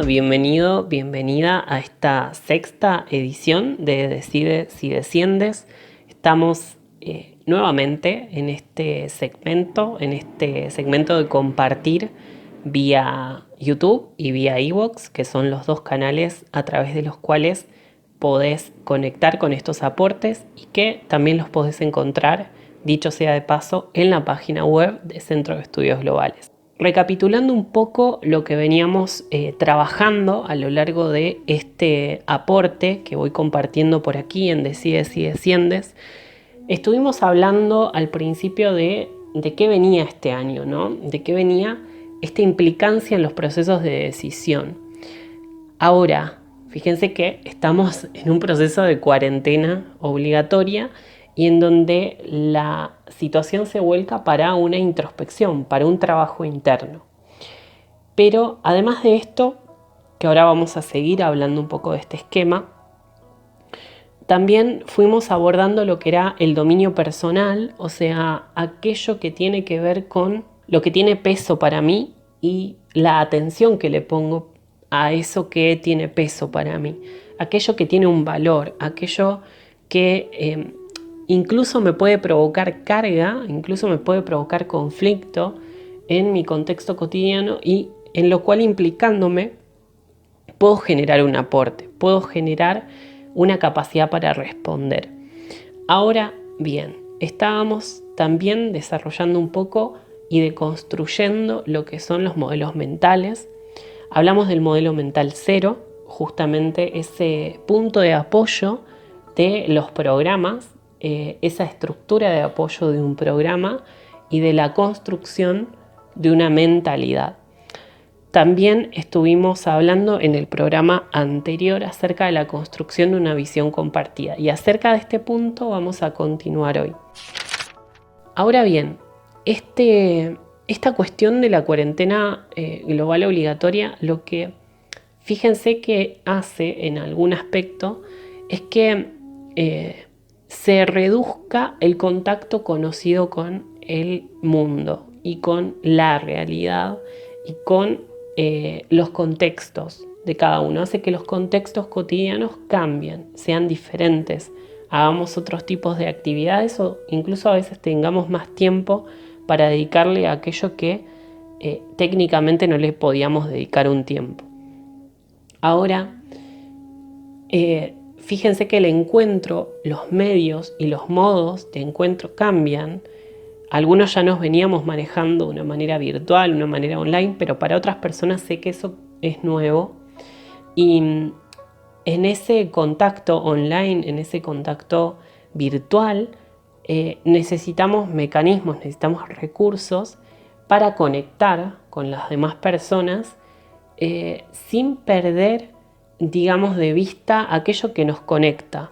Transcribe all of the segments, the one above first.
bienvenido, bienvenida a esta sexta edición de Decide si Desciendes. Estamos nuevamente en este segmento de compartir vía YouTube y vía iVoox, que son los dos canales a través de los cuales podés conectar con estos aportes y que también los podés encontrar, dicho sea de paso, en la página web de Centro de Estudios Globales. Recapitulando un poco lo que veníamos trabajando a lo largo de este aporte que voy compartiendo por aquí en Decide si Desciendes, estuvimos hablando al principio de qué venía este año, ¿no? De qué venía esta implicancia en los procesos de decisión. Ahora, fíjense que estamos en un proceso de cuarentena obligatoria y en donde la situación se vuelca para una introspección, para un trabajo interno. Pero además de esto, que ahora vamos a seguir hablando un poco de este esquema, también fuimos abordando lo que era el dominio personal, o sea, aquello que tiene que ver con lo que tiene peso para mí y la atención que le pongo a eso que tiene peso para mí, aquello que tiene un valor, aquello que incluso me puede provocar carga, incluso me puede provocar conflicto en mi contexto cotidiano y en lo cual implicándome puedo generar un aporte, puedo generar una capacidad para responder. Ahora bien, estábamos también desarrollando un poco y deconstruyendo lo que son los modelos mentales. Hablamos del modelo mental 0, justamente ese punto de apoyo de los programas, esa estructura de apoyo de un programa y de la construcción de una mentalidad. También estuvimos hablando en el programa anterior acerca de la construcción de una visión compartida y acerca de este punto vamos a continuar hoy. Ahora bien, esta cuestión de la cuarentena global obligatoria, lo que fíjense que hace en algún aspecto es que se reduzca el contacto conocido con el mundo y con la realidad y con los contextos de cada uno. Hace que los contextos cotidianos cambien, sean diferentes, hagamos otros tipos de actividades o incluso a veces tengamos más tiempo para dedicarle a aquello que técnicamente no le podíamos dedicar un tiempo. Ahora, fíjense que el encuentro, los medios y los modos de encuentro cambian. Algunos ya nos veníamos manejando de una manera virtual, una manera online, pero para otras personas sé que eso es nuevo. Y en ese contacto online, en ese contacto virtual, necesitamos mecanismos, necesitamos recursos para conectar con las demás personas sin perder, digamos, de vista aquello que nos conecta.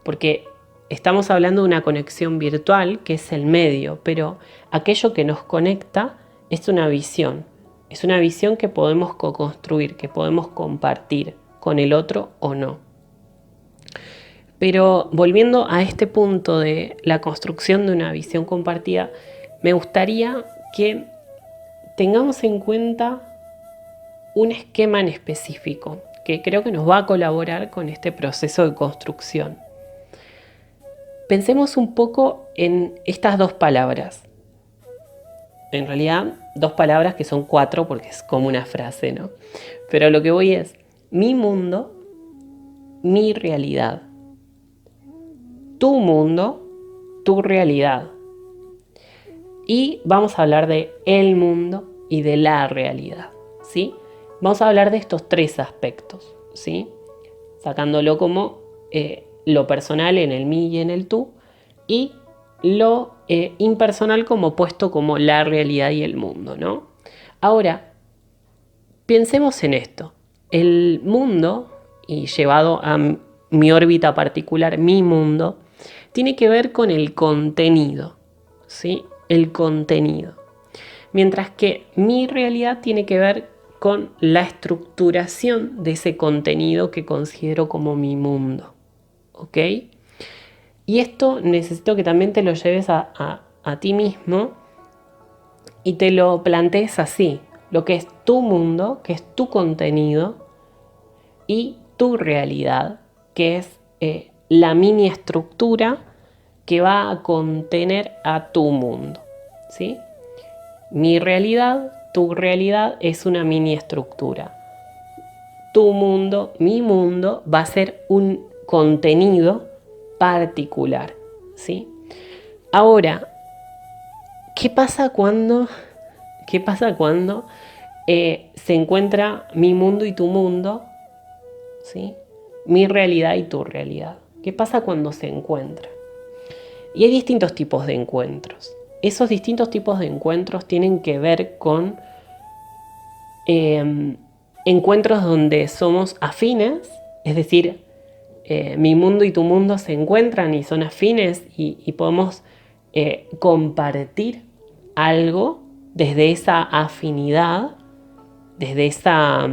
Porque estamos hablando de una conexión virtual, que es el medio, pero aquello que nos conecta es una visión. Es una visión que podemos co-construir, que podemos compartir con el otro o no. Pero volviendo a este punto de la construcción de una visión compartida, me gustaría que tengamos en cuenta un esquema en específico, que creo que nos va a colaborar con este proceso de construcción. Pensemos un poco en estas dos palabras. En realidad, dos palabras que son 4 porque es como una frase, ¿no? Pero lo que voy es mi mundo, mi realidad. Tu mundo, tu realidad. Y vamos a hablar de el mundo y de la realidad, ¿sí? Vamos a hablar de estos 3 aspectos, ¿sí? Sacándolo como lo personal en el mí y en el tú, y lo impersonal como puesto como la realidad y el mundo, ¿no? Ahora, pensemos en esto. El mundo, y llevado a mi órbita particular, mi mundo, tiene que ver con el contenido, ¿sí? El contenido. Mientras que mi realidad tiene que ver con la estructuración de ese contenido que considero como mi mundo. ¿Ok? Y esto necesito que también te lo lleves a ti mismo y te lo plantees así. Lo que es tu mundo, que es tu contenido, y tu realidad, que es la mini estructura que va a contener a tu mundo, ¿sí? Mi realidad, tu realidad es una mini estructura. Tu mundo, mi mundo, va a ser un contenido particular, ¿sí? Ahora, ¿qué pasa cuando se encuentra mi mundo y tu mundo, ¿sí? Mi realidad y tu realidad? ¿Qué pasa cuando se encuentran? Y hay distintos tipos de encuentros. Esos distintos tipos de encuentros tienen que ver con encuentros donde somos afines, es decir, mi mundo y tu mundo se encuentran y son afines y podemos compartir algo desde esa afinidad, desde esa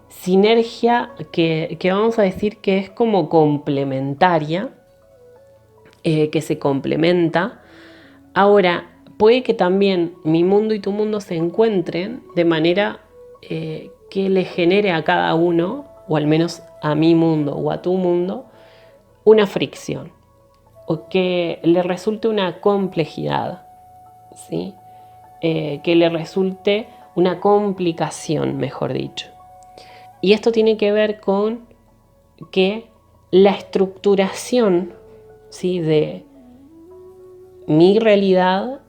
sinergia que vamos a decir que es como complementaria, que se complementa. Ahora, puede que también mi mundo y tu mundo se encuentren de manera que le genere a cada uno, o al menos a mi mundo o a tu mundo, una fricción, o que le resulte una complejidad, ¿sí? Que le resulte una complicación, mejor dicho. Y esto tiene que ver con que la estructuración, ¿sí?, de mi realidad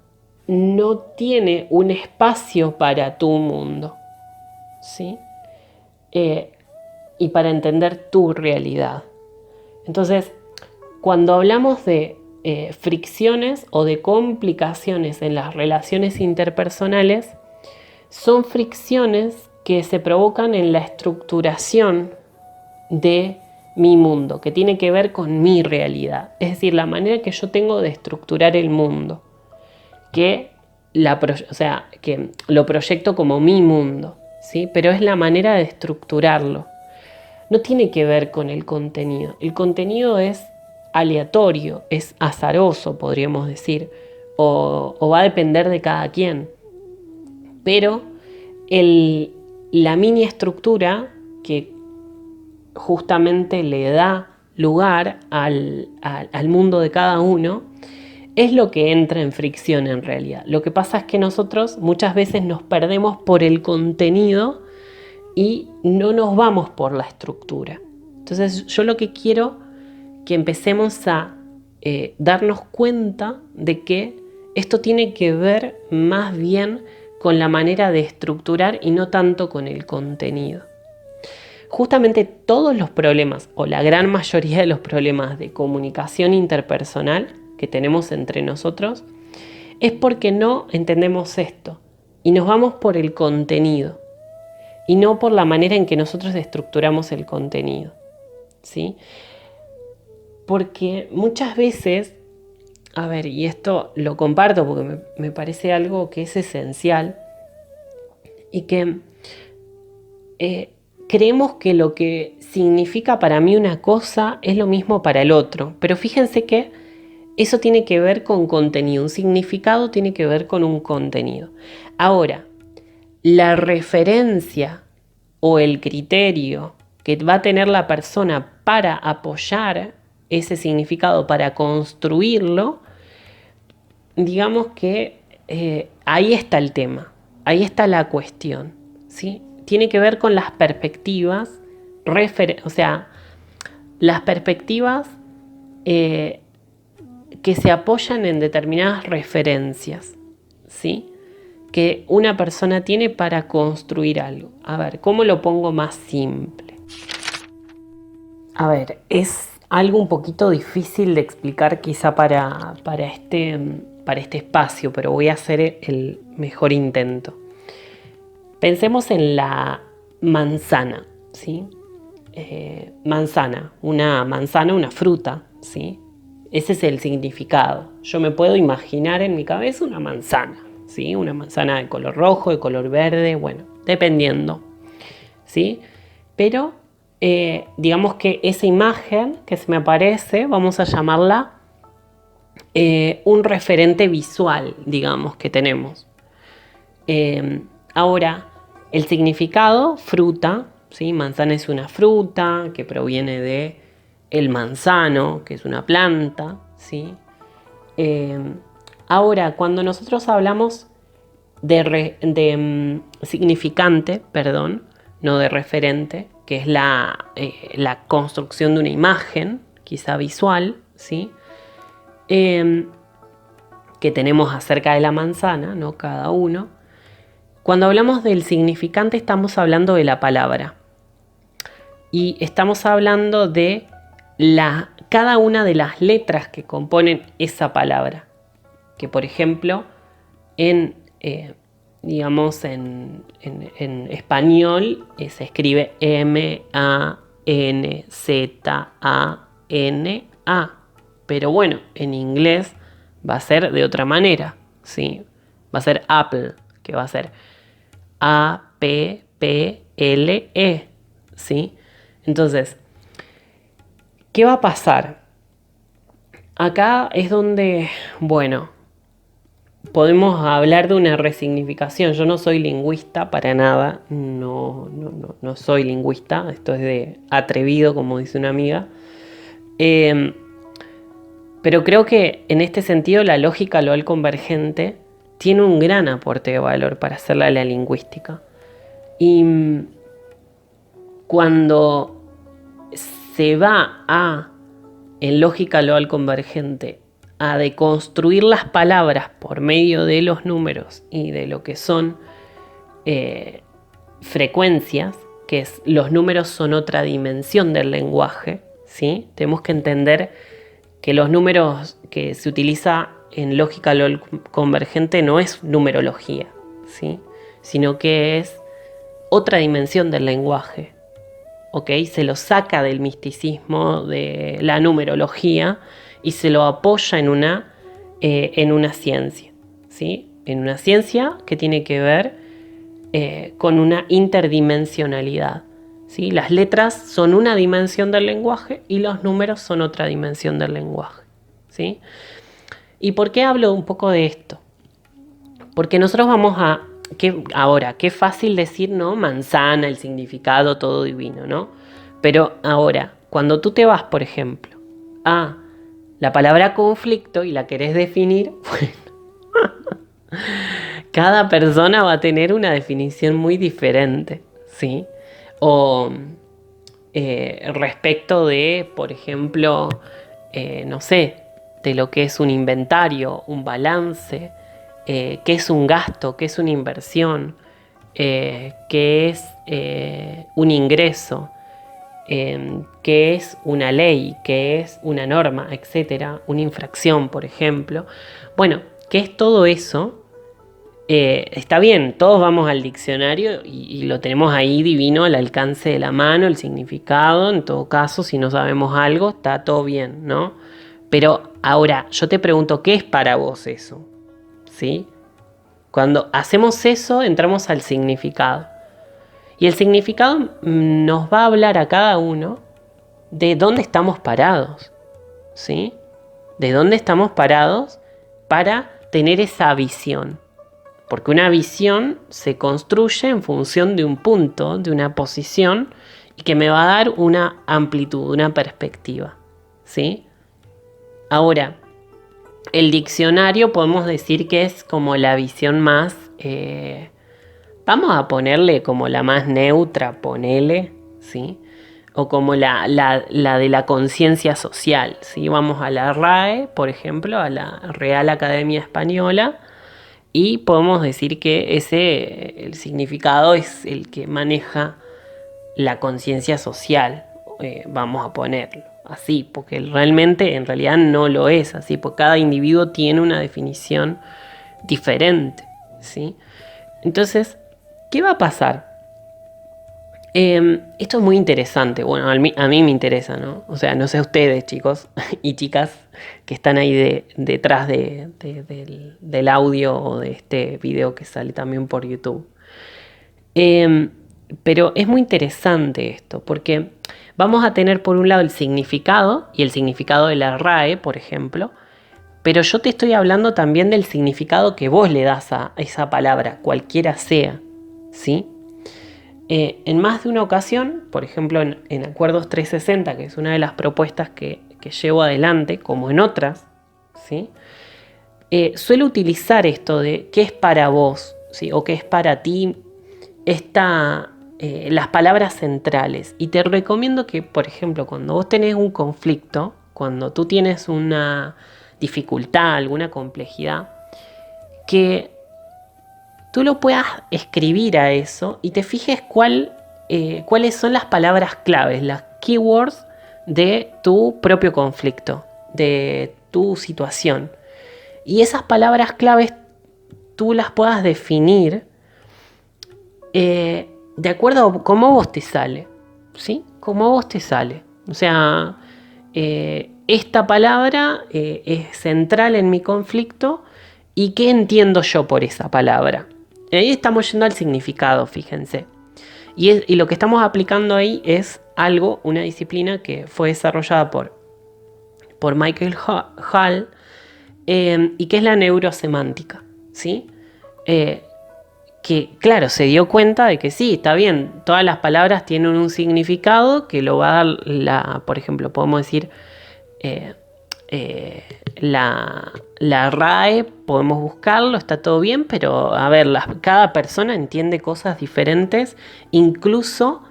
no tiene un espacio para tu mundo, ¿sí? Y para entender tu realidad. Entonces, cuando hablamos de fricciones o de complicaciones en las relaciones interpersonales, son fricciones que se provocan en la estructuración de mi mundo, que tiene que ver con mi realidad, es decir, la manera que yo tengo de estructurar el mundo, que lo proyecto como mi mundo, ¿sí? Pero es la manera de estructurarlo. No tiene que ver con el contenido. El contenido es aleatorio, es azaroso, podríamos decir, o va a depender de cada quien. Pero la mini estructura que justamente le da lugar al mundo de cada uno es lo que entra en fricción en realidad. Lo que pasa es que nosotros muchas veces nos perdemos por el contenido y no nos vamos por la estructura. Entonces yo lo que quiero que empecemos a darnos cuenta de que esto tiene que ver más bien con la manera de estructurar y no tanto con el contenido. Justamente todos los problemas, o la gran mayoría de los problemas de comunicación interpersonal que tenemos entre nosotros, es porque no entendemos esto y nos vamos por el contenido y no por la manera en que nosotros estructuramos el contenido, ¿sí? Porque muchas veces, y esto lo comparto porque me parece algo que es esencial y que creemos que lo que significa para mí una cosa es lo mismo para el otro, pero fíjense que eso tiene que ver con contenido, un significado tiene que ver con un contenido. Ahora, la referencia o el criterio que va a tener la persona para apoyar ese significado, para construirlo, digamos que ahí está el tema, ahí está la cuestión, ¿sí? Tiene que ver con las perspectivas, las perspectivas que se apoyan en determinadas referencias, ¿sí?, que una persona tiene para construir algo. A ver, ¿cómo lo pongo más simple? A ver, es algo un poquito difícil de explicar quizá para este espacio, pero voy a hacer el mejor intento. Pensemos en la manzana, ¿sí? Una fruta, ¿sí? Ese es el significado. Yo me puedo imaginar en mi cabeza una manzana, ¿sí? Una manzana de color rojo, de color verde, bueno, dependiendo, ¿sí? Pero digamos que esa imagen que se me aparece, vamos a llamarla un referente visual, digamos, que tenemos. Ahora, el significado, fruta, ¿sí? Manzana es una fruta que proviene de el manzano, que es una planta, ¿sí? Ahora, cuando nosotros hablamos de significante, perdón, no de referente, que es la construcción de una imagen, quizá visual, ¿sí? Que tenemos acerca de la manzana, ¿no? Cada uno. Cuando hablamos del significante estamos hablando de la palabra. Y estamos hablando de cada una de las letras que componen esa palabra. Que por ejemplo, digamos en español se escribe M-A-N-Z-A-N-A. Pero bueno, en inglés va a ser de otra manera, ¿sí? Va a ser Apple, que va a ser A-P-P-L-E, ¿sí? Entonces, ¿qué va a pasar? Acá es donde, bueno, podemos hablar de una resignificación. Yo no soy lingüista para nada, no soy lingüista, esto es de atrevido, como dice una amiga. Pero creo que en este sentido la lógica loal convergente tiene un gran aporte de valor para hacerla a la lingüística. Y cuando se va en lógica loal convergente, a deconstruir las palabras por medio de los números y de lo que son frecuencias, que los números son otra dimensión del lenguaje, ¿sí? Tenemos que entender que los números que se utiliza en lógica loal convergente no es numerología, ¿sí? Sino que es otra dimensión del lenguaje, ¿ok? Se lo saca del misticismo de la numerología y se lo apoya en una ciencia, ¿sí? En una ciencia que tiene que ver con una interdimensionalidad, ¿sí? Las letras son una dimensión del lenguaje y los números son otra dimensión del lenguaje, ¿sí? ¿Y por qué hablo un poco de esto? Porque nosotros vamos a... Ahora, qué fácil decir, ¿no? Manzana, el significado, todo divino, ¿no? Pero ahora, cuando tú te vas, por ejemplo, a la palabra conflicto y la querés definir, bueno, cada persona va a tener una definición muy diferente, ¿sí? O respecto de, por ejemplo, no sé, de lo que es un inventario, un balance, qué es un gasto, qué es una inversión, qué es un ingreso, qué es una ley, qué es una norma, etcétera, una infracción, por ejemplo. Bueno, ¿qué es todo eso? Está bien, todos vamos al diccionario y lo tenemos ahí divino al alcance de la mano, el significado. En todo caso, si no sabemos algo, está todo bien, ¿no? Pero ahora, yo te pregunto, ¿qué es para vos eso? ¿Sí? Cuando hacemos eso, entramos al significado. Y el significado nos va a hablar a cada uno de dónde estamos parados, ¿sí? De dónde estamos parados para tener esa visión. Porque una visión se construye en función de un punto, de una posición, y que me va a dar una amplitud, una perspectiva, ¿sí? Ahora, el diccionario podemos decir que es como la visión más, vamos a ponerle como la más neutra, ponele, ¿sí? O como la de la conciencia social, ¿sí? Vamos a la RAE, por ejemplo, a la Real Academia Española, y podemos decir que el significado es el que maneja la conciencia social, vamos a ponerlo así, porque realmente en realidad no lo es así, porque cada individuo tiene una definición diferente, ¿sí? Entonces, ¿qué va a pasar? Esto es muy interesante, bueno, a mí me interesa, ¿no? O sea, no sé ustedes, chicos y chicas que están ahí detrás del audio o de este video que sale también por YouTube. Pero es muy interesante esto, porque vamos a tener por un lado el significado y el significado de la RAE, por ejemplo, pero yo te estoy hablando también del significado que vos le das a esa palabra, cualquiera sea, ¿sí? en más de una ocasión, por ejemplo en Acuerdos 360, que es una de las propuestas que llevo adelante, como en otras, ¿sí? Suelo utilizar esto de qué es para vos, ¿sí? O qué es para ti, las palabras centrales. Y te recomiendo que, por ejemplo, cuando vos tenés un conflicto, cuando tú tienes una dificultad, alguna complejidad, que tú lo puedas escribir a eso y te fijes cuáles son las palabras claves, las keywords de tu propio conflicto, de tu situación. Y esas palabras claves tú las puedas definir de acuerdo a cómo vos te sale, ¿sí? Cómo vos te sale. O sea, esta palabra es central en mi conflicto y qué entiendo yo por esa palabra. Ahí estamos yendo al significado, fíjense. Y lo que estamos aplicando ahí es algo, una disciplina que fue desarrollada por Michael Hall y que es la neurosemántica, ¿sí? Que claro, se dio cuenta de que sí, está bien, todas las palabras tienen un significado que lo va a dar, por ejemplo, podemos decir la RAE, podemos buscarlo, está todo bien, pero a ver, cada persona entiende cosas diferentes, incluso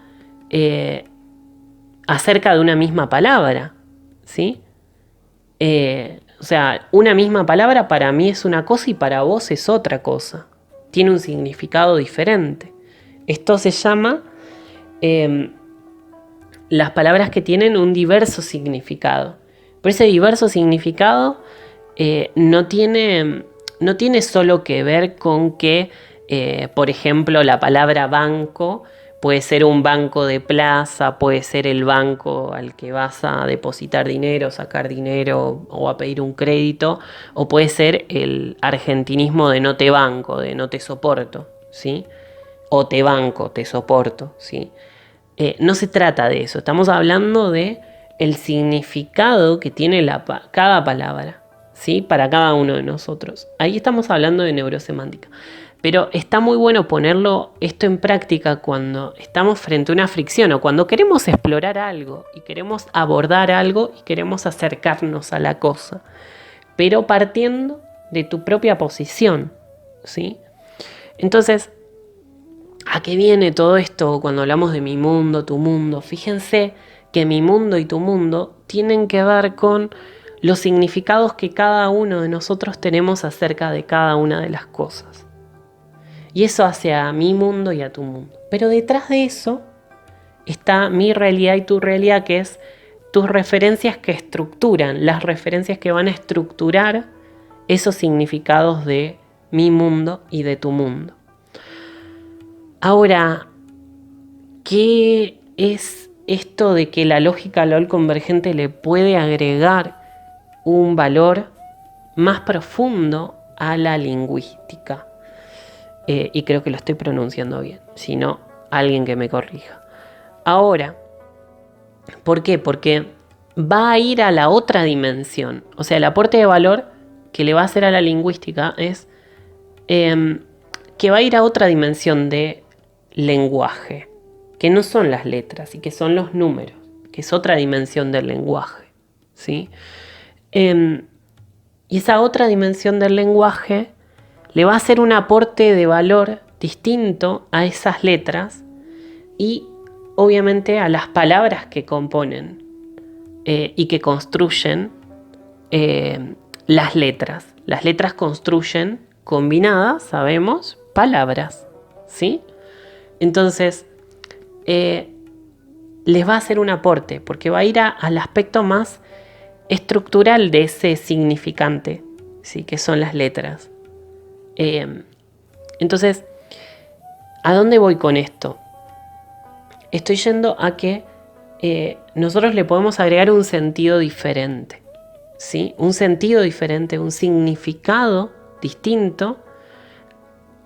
acerca de una misma palabra, ¿sí? O sea, una misma palabra para mí es una cosa y para vos es otra cosa. Tiene un significado diferente. Esto se llama las palabras que tienen un diverso significado. Pero ese diverso significado no tiene solo que ver con que, por ejemplo, la palabra banco puede ser un banco de plaza, puede ser el banco al que vas a depositar dinero, sacar dinero o a pedir un crédito, o puede ser el argentinismo de no te banco, de no te soporto, ¿sí? O te banco, te soporto, ¿sí? No se trata de eso, estamos hablando de el significado que tiene cada palabra, ¿sí? Para cada uno de nosotros. Ahí estamos hablando de neurosemántica. Pero está muy bueno ponerlo esto en práctica cuando estamos frente a una fricción o cuando queremos explorar algo y queremos abordar algo y queremos acercarnos a la cosa, pero partiendo de tu propia posición, ¿sí? Entonces, ¿a qué viene todo esto cuando hablamos de mi mundo, tu mundo? Fíjense que mi mundo y tu mundo tienen que ver con los significados que cada uno de nosotros tenemos acerca de cada una de las cosas. Y eso hace a mi mundo y a tu mundo. Pero detrás de eso está mi realidad y tu realidad, que es tus referencias que estructuran, las referencias que van a estructurar esos significados de mi mundo y de tu mundo. Ahora, ¿qué es esto de que la lógica LOL convergente le puede agregar un valor más profundo a la lingüística? Y creo que lo estoy pronunciando bien, si no, alguien que me corrija. Ahora, ¿por qué? Porque va a ir a la otra dimensión. O sea, el aporte de valor que le va a hacer a la lingüística es que va a ir a otra dimensión de lenguaje, que no son las letras y que son los números, que es otra dimensión del lenguaje, ¿sí? Y esa otra dimensión del lenguaje le va a hacer un aporte de valor distinto a esas letras y obviamente a las palabras que componen y que construyen las letras. Las letras construyen combinadas, sabemos, palabras, ¿sí? Entonces, les va a hacer un aporte porque va a ir al aspecto más estructural de ese significante, ¿sí? Que son las letras. Entonces, ¿a dónde voy con esto? Estoy yendo a que nosotros le podemos agregar un sentido diferente, ¿sí? Un sentido diferente, un significado distinto,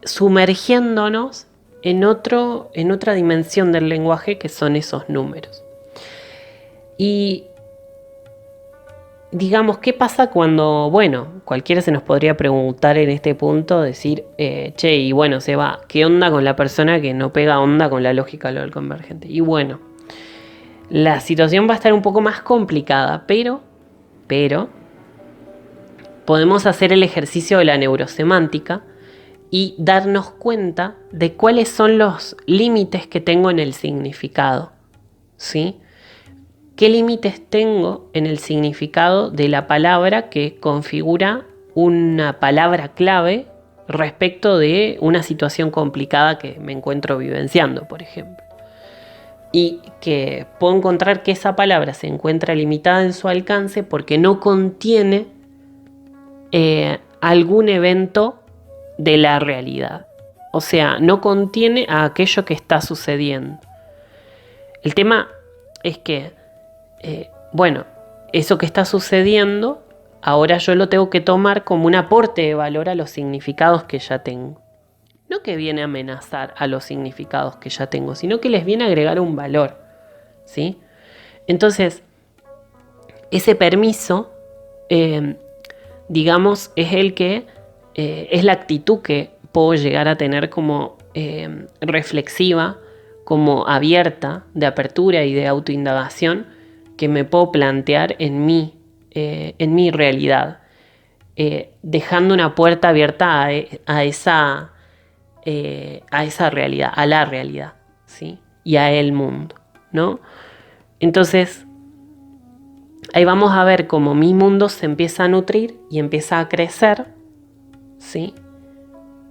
sumergiéndonos en otra dimensión del lenguaje que son esos números. Y digamos, ¿qué pasa cuando, bueno, cualquiera se nos podría preguntar en este punto, decir, che, y bueno, se va, ¿qué onda con la persona que no pega onda con la lógica del convergente? Y bueno, la situación va a estar un poco más complicada, pero podemos hacer el ejercicio de la neurosemántica y darnos cuenta de cuáles son los límites que tengo en el significado, ¿sí? ¿Qué límites tengo en el significado de la palabra que configura una palabra clave respecto de una situación complicada que me encuentro vivenciando, por ejemplo? Y que puedo encontrar que esa palabra se encuentra limitada en su alcance porque no contiene algún evento de la realidad. O sea, no contiene a aquello que está sucediendo. El tema es que, bueno, eso que está sucediendo, ahora yo lo tengo que tomar como un aporte de valor a los significados que ya tengo. No que viene a amenazar a los significados que ya tengo, sino que les viene a agregar un valor, ¿sí? Entonces, ese permiso, digamos, es el que es la actitud que puedo llegar a tener como reflexiva, como abierta, de apertura y de autoindagación, que me puedo plantear en mi realidad, dejando una puerta abierta a esa realidad, a la realidad, ¿sí? Y a el mundo, ¿no? Entonces, ahí vamos a ver cómo mi mundo se empieza a nutrir y empieza a crecer, ¿sí?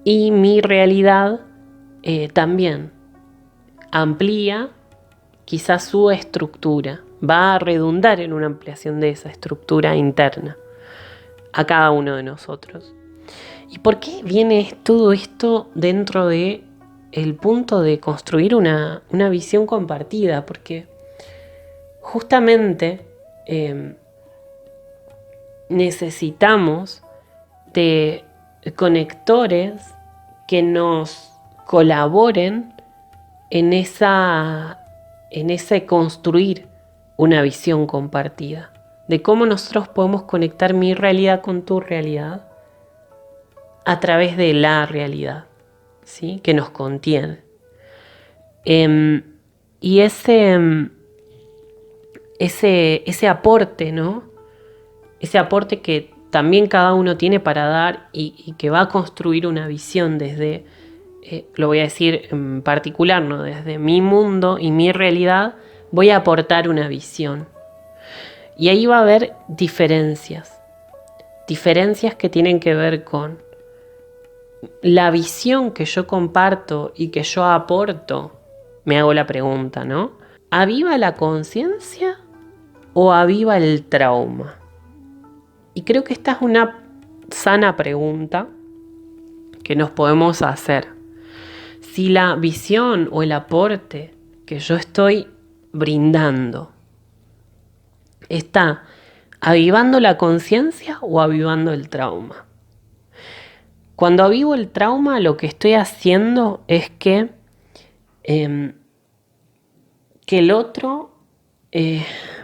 Y mi realidad también amplía quizás su estructura, va a redundar en una ampliación de esa estructura interna a cada uno de nosotros. ¿Y por qué viene todo esto dentro de el punto de construir una visión compartida? Porque justamente necesitamos de conectores que nos colaboren en ese construir una visión compartida, de cómo nosotros podemos conectar mi realidad con tu realidad a través de la realidad, ¿sí? Que nos contiene. Y ese aporte, ¿no? Ese aporte que también cada uno tiene para dar y que va a construir una visión desde, lo voy a decir en particular, ¿no? Desde mi mundo y mi realidad, voy a aportar una visión. Y ahí va a haber diferencias que tienen que ver con la visión que yo comparto y que yo aporto. Me hago la pregunta, ¿no? ¿Aviva la conciencia o aviva el trauma? Y creo que esta es una sana pregunta que nos podemos hacer. Si la visión o el aporte que yo estoy brindando está avivando la conciencia o avivando el trauma. Cuando avivo el trauma, lo que estoy haciendo es que el otro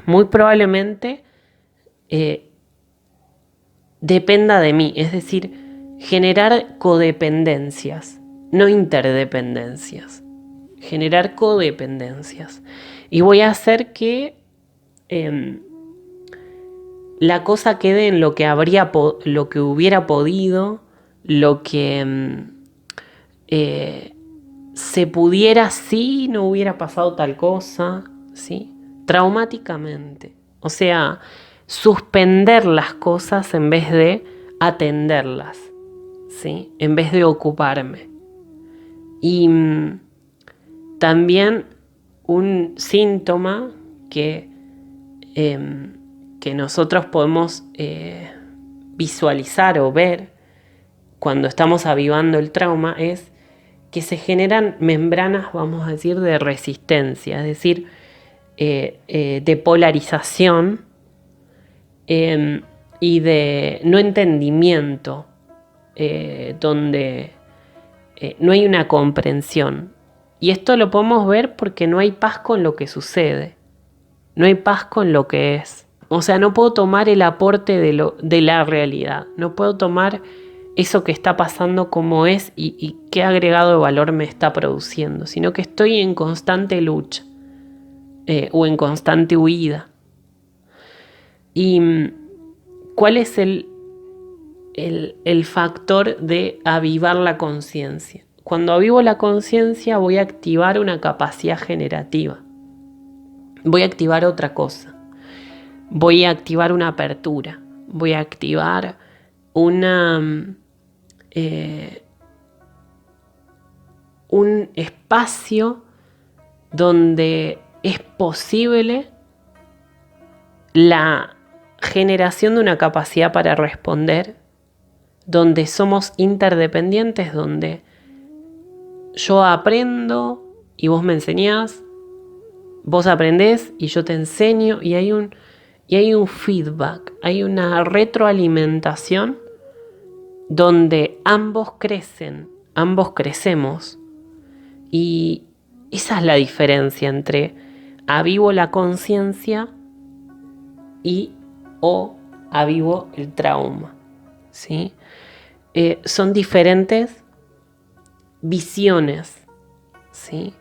muy probablemente dependa de mí, es decir, generar codependencias, no interdependencias, generar codependencias. Y voy a hacer que la cosa quede en lo que lo que hubiera podido, lo que se pudiera si no hubiera pasado tal cosa, ¿sí? Traumáticamente. O sea, suspender las cosas en vez de atenderlas, ¿sí? En vez de ocuparme. Y también un síntoma que nosotros podemos visualizar o ver cuando estamos avivando el trauma es que se generan membranas, vamos a decir, de resistencia, es decir, de polarización y de no entendimiento, donde no hay una comprensión. Y esto lo podemos ver porque no hay paz con lo que sucede, no hay paz con lo que es. o sea, no puedo tomar el aporte de la realidad, no puedo tomar eso que está pasando como es y qué agregado de valor me está produciendo, sino que estoy en constante lucha o en constante huida. ¿Y cuál es el factor de avivar la conciencia? Cuando avivo la conciencia voy a activar una capacidad generativa, voy a activar otra cosa, voy a activar una apertura, voy a activar un espacio donde es posible la generación de una capacidad para responder, donde somos interdependientes, donde yo aprendo y vos me enseñás, vos aprendés y yo te enseño, y hay un feedback, hay una retroalimentación donde ambos crecen, ambos crecemos. Y esa es la diferencia entre avivo la conciencia o avivo el trauma, ¿sí? Son diferentes visiones, ¿sí?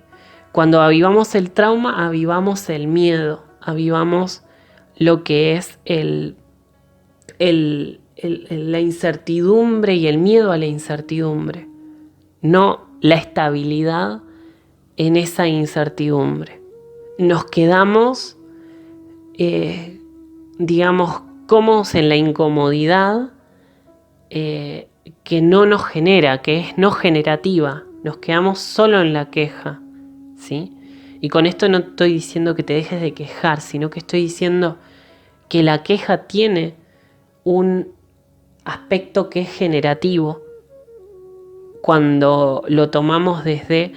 Cuando avivamos el trauma, avivamos el miedo, avivamos lo que es la incertidumbre y el miedo a la incertidumbre, no la estabilidad en esa incertidumbre. Nos quedamos, digamos, cómodos en la incomodidad que no nos genera, que es no generativa. Nos quedamos solo en la queja, ¿sí? Y con esto no estoy diciendo que te dejes de quejar, sino que estoy diciendo que la queja tiene un aspecto que es generativo cuando lo tomamos desde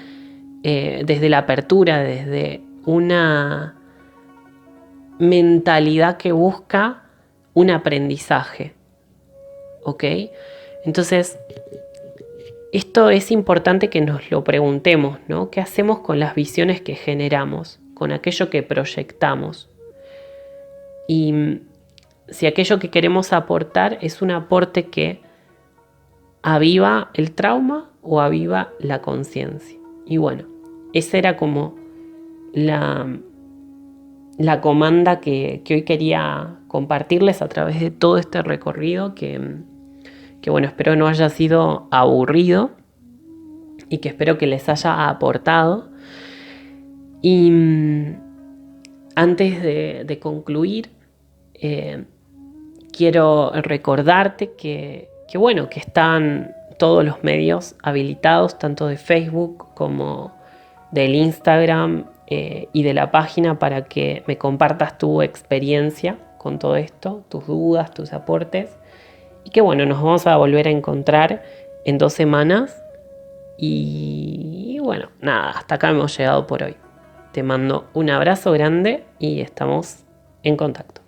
la apertura, desde una mentalidad que busca un aprendizaje, ¿ok? Entonces, esto es importante que nos lo preguntemos, ¿no? ¿Qué hacemos con las visiones que generamos, con aquello que proyectamos? Y si aquello que queremos aportar es un aporte que aviva el trauma o aviva la conciencia. Y bueno, esa era como la comanda que hoy quería compartirles a través de todo este recorrido que bueno, espero no haya sido aburrido y que espero que les haya aportado. Y antes de concluir, quiero recordarte que bueno, que están todos los medios habilitados, tanto de Facebook como del Instagram y de la página, para que me compartas tu experiencia con todo esto, tus dudas, tus aportes. Y que bueno, nos vamos a volver a encontrar en 2 semanas. Y bueno, nada, hasta acá hemos llegado por hoy. Te mando un abrazo grande y estamos en contacto.